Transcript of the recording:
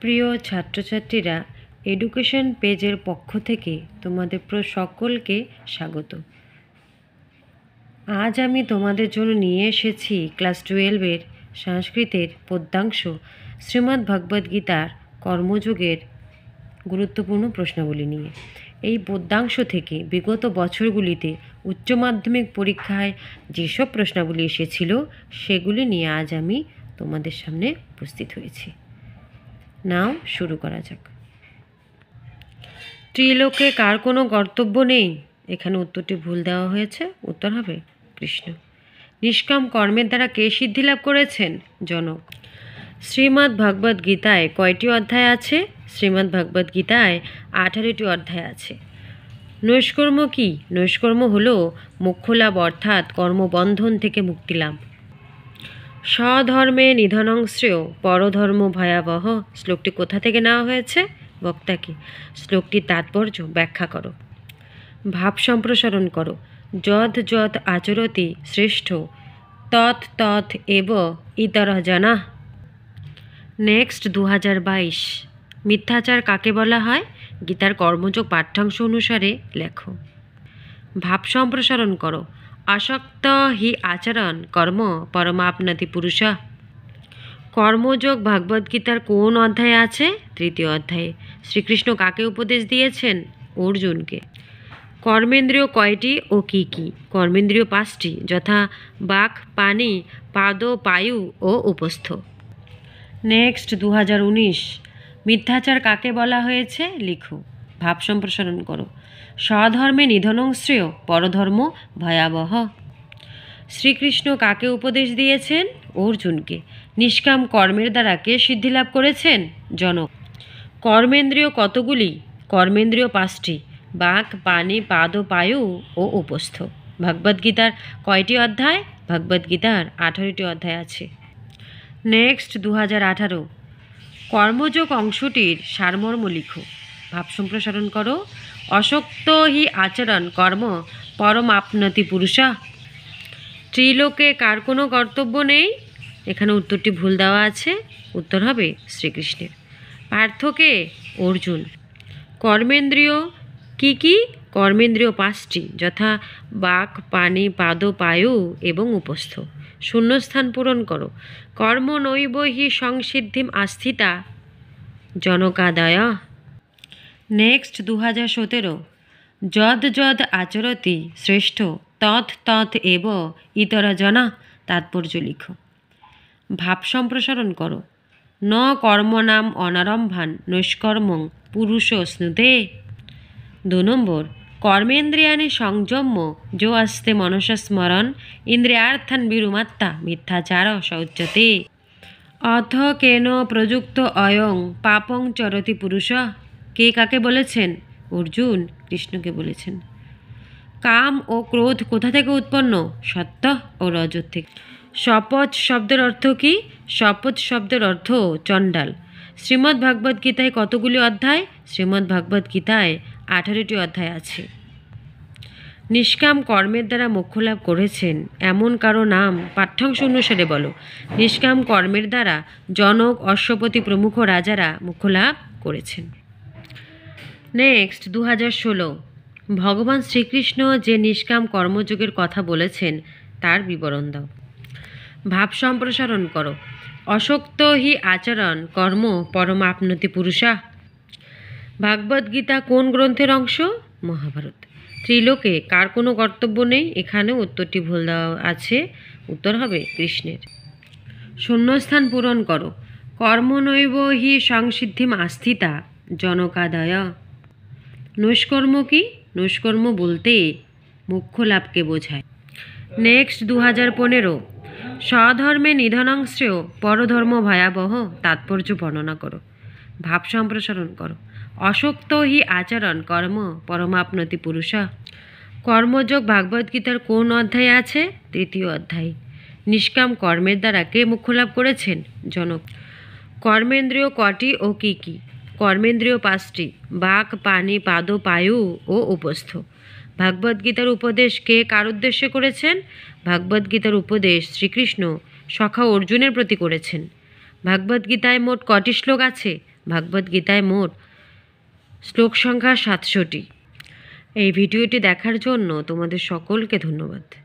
প্রিয় ছাত্রছাত্রীরা, এডুকেশন পেজের পক্ষ থেকে তোমাদের সকলকে স্বাগত। আজ আমি তোমাদের জন্য নিয়ে এসেছি ক্লাস 12-এর সংস্কৃতের পদ্যাংশ শ্রীমদ্ ভগবদ্ গীতার কর্মযোগের গুরুত্বপূর্ণ প্রশ্নাবলী নিয়ে। এই পদ্যাংশ থেকে বিগত বছরগুলিতে উচ্চ মাধ্যমিক পরীক্ষায় যেসব প্রশ্নাবলী এসেছিল সেগুলি নিয়ে আজ আমি তোমাদের সামনে উপস্থিত হয়েছি। নাও শুরু করা যাক। ত্রিলোকে কার কোনো কর্তব্য নেই? এখানে উত্তরটি ভুল দেওয়া হয়েছে। উত্তর হবে কৃষ্ণ। নিষ্কাম কর্মের দ্বারা কে সিদ্ধি লাভ করেছেন? জনক। শ্রীমদ্ ভগবদ্ গীতায় কয়টি অধ্যায় আছে? শ্রীমদ্ ভগবদ্ গীতায় 18টি অধ্যায় আছে। নৈষ্কর্ম কি? নৈষ্কর্ম হলো মোক্ষলাভ, অর্থাৎ কর্মবন্ধন থেকে মুক্তিলাভ। স্বধর্মে নিধনং শ্রেয় পরধর্ম ভয়াবহ। শ্লোকটি কোথা থেকে নেওয়া হয়েছে? বক্তা কি? শ্লোকটির তাৎপর্য ব্যাখ্যা করো। ভাব সম্প্রসারণ করো। যদ যদ আচরতি শ্রেষ্ঠ তৎ তৎ এব ইতর জানা। নেক্সট 2022। মিথ্যাচার কাকে বলা হয়? গীতার কর্মযোগ পাঠ্যাংশ অনুসারে লেখো। ভাব সম্প্রসারণ করো। আসক্ত হি আচরণ কর্ম পরমাপ্নতি পুরুষ। কর্মযোগ ভগবদ্গীতার কোন অধ্যায়ে আছে? 3য় অধ্যায়ে। শ্রীকৃষ্ণ কাকে উপদেশ দিয়েছেন? অর্জুনকে। কর্মেন্দ্রিয় কয়টি ও কি কি? কর্মেন্দ্রিয় 5টি, যথা বাক, পানি, পাদ, পায়ু ও উপস্থ। নেক্সট 2019। মিথ্যাচার কাকে বলা হয়েছে? লিখো। ভাব সম্প্রসারণ করো। স্বধর্মে নিধনং শ্রেয় পরধর্ম ভয়াবহ। শ্রীকৃষ্ণ কাকে উপদেশ দিয়েছেন? অর্জুনকে। নিষ্কাম কর্মের দ্বারা কে সিদ্ধিলাভ করেছেন? জনক। কর্মেন্দ্রিয় কতগুলি? কর্মেন্দ্রিয় 5টি, বাক, পানি, পাদ, পায়ু ও উপস্থ। ভগবদ্গীতার কয়টি অধ্যায়? ভগবদ্গীতার 18টি অধ্যায় আছে। নেক্সট 2018। কর্মযোগ অংশটির সারমর্ম লিখো। ভাব সম্প্রসারণ করো। অসক্ত হি আচরণ কর্ম পরমাপ্নতি পুরুষ। ত্রিলোকে কার কোনো কর্তব্য নেই? এখানে উত্তরটি ভুল দেওয়া আছে। উত্তর হবে শ্রীকৃষ্ণের। পার্থকে? অর্জুন। কর্মেন্দ্রিয় কি কি? কর্মেন্দ্রিয় 5টি, যথা বাক, পানি, পাদ, পায়ু এবং উপস্থ। শূন্যস্থান পূরণ করো। কর্ম নৈব হি সংসিদ্ধিম আস্থিতা জনকাদয়। নেক্সট 2017। যদ যদ আচরতি শ্রেষ্ঠ তৎ তৎ এব ইতর জনা। তাৎপর্য লিখো। ভাব সম্প্রসারণ করো। ন কর্মনাম অনারম্ভান নৈষ্কর্মং পুরুষ স্নুতে। 2 নম্বর। কর্মেন্দ্রিয়ানি সংযম্য যো আস্তে মনসা স্মরণ ইন্দ্রিয়ার্থান বিরুমাত্তা মিথ্যাচার শৌচ্যতে। অথ কেন প্রযুক্ত অয়ং পাপং চরতি পুরুষ। কে কাকে বলেছেন? অর্জুন কৃষ্ণকে বলেছেন। কাম ও ক্রোধ কোথা থেকে উৎপন্ন? সত্য ও রজত থেকে। শপথ শব্দের অর্থ কি? শপথ শব্দের অর্থ চণ্ডাল। শ্রীমদ্ ভগবদ্ গীতায় কতগুলি অধ্যায়? শ্রীমদ্ ভগবদ্ গীতায় 18টি অধ্যায় আছে। নিষ্কাম কর্মের দ্বারা মোক্ষলাভ করেছেন এমন কারো নাম পাঠ্যাংশ অনুসারে বলো। নিষ্কাম কর্মের দ্বারা জনক, অশ্বপতি প্রমুখ রাজারা মোক্ষলাভ করেছেন। নেক্সট 2016। ভগবান শ্রীকৃষ্ণ যে নিষ্কাম কর্মযোগের কথা বলেছেন তার বিবরণ দাও। ভাব সম্প্রসারণ করো। অসক্ত হি আচরণ কর্ম পরমাপ্নতি পুরুষা। ভাগবদ্গীতা কোন গ্রন্থের অংশ? মহাভারত। ত্রিলোকে কার কোনো কর্তব্য নেই? এখানে উত্তরটি ভুল দেওয়া আছে। উত্তর হবে কৃষ্ণের। শূন্যস্থান পূরণ করো। কর্মনৈব হি সংসিদ্ধিম আস্থিতা জনকাদয়। নৈষ্কর্ম কি? নৈষ্কর্ম বলতে মোক্ষ লাভকে বোঝায়। নেক্সট 2015। স্বধর্মে নিধনং শ্রেয় পরধর্ম ভয়াবহ। তাৎপর্য বর্ণনা করো। ভাব সম্প্রসারণ করো। অসক্ত হি আচরণ কর্ম পরমাপ্নতি পুরুষ। কর্মযোগ ভাগবদ্গীতার কোন অধ্যায়ে আছে? 3য় অধ্যায়। নিষ্কাম কর্মের দ্বারা কে মোক্ষলাভ করেছেন? জনক। কর্মেন্দ্রিয় কটি ও কি কি? কর্মেন্দ্রিয় 5টি, বাক, পানি, পাদ, পায়ু ও উপস্থ। ভাগবদ্গীতার উপদেশ কে কার উদ্দেশ্যে করেছেন? ভাগবদ্গীতার উপদেশ শ্রীকৃষ্ণ সখা অর্জুনের প্রতি করেছেন। ভাগবদ্গীতায় মোট কটি শ্লোক আছে? ভাগবত গীতায় মোট শ্লোক সংখ্যা 700টি। এই ভিডিওটি দেখার জন্য তোমাদের সকলকে ধন্যবাদ।